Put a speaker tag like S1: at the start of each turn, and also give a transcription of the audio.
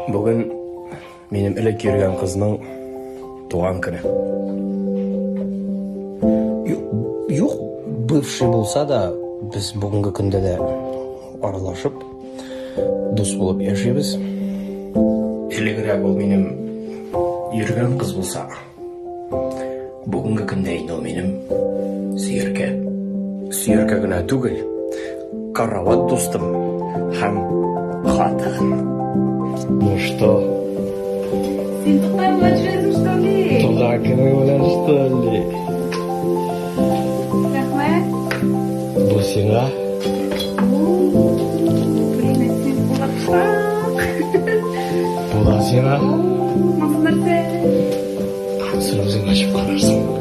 S1: Бүгін менің ілік ерген қызының туған күні. Жоқ, бывший болса да, біз бүгінгі күнде де аралашып, дос болып яшейбіз. Ілігірек ол менің ерген қыз болса, бүгінгі күнде ол менің сүйерке. Сүйерке гына түгіл, карават достым һәм хатын. Ну что?
S2: Сен тоқтай болған жүресің, что ли?
S1: Тоқтай болған, что ли?
S2: Рахмет.
S1: Бұл сеңа?
S2: Блин, сен болақшақ.
S1: Бұл сеңа?
S2: Мақсындар сен.
S1: Сұрымызың ашып қаларсың.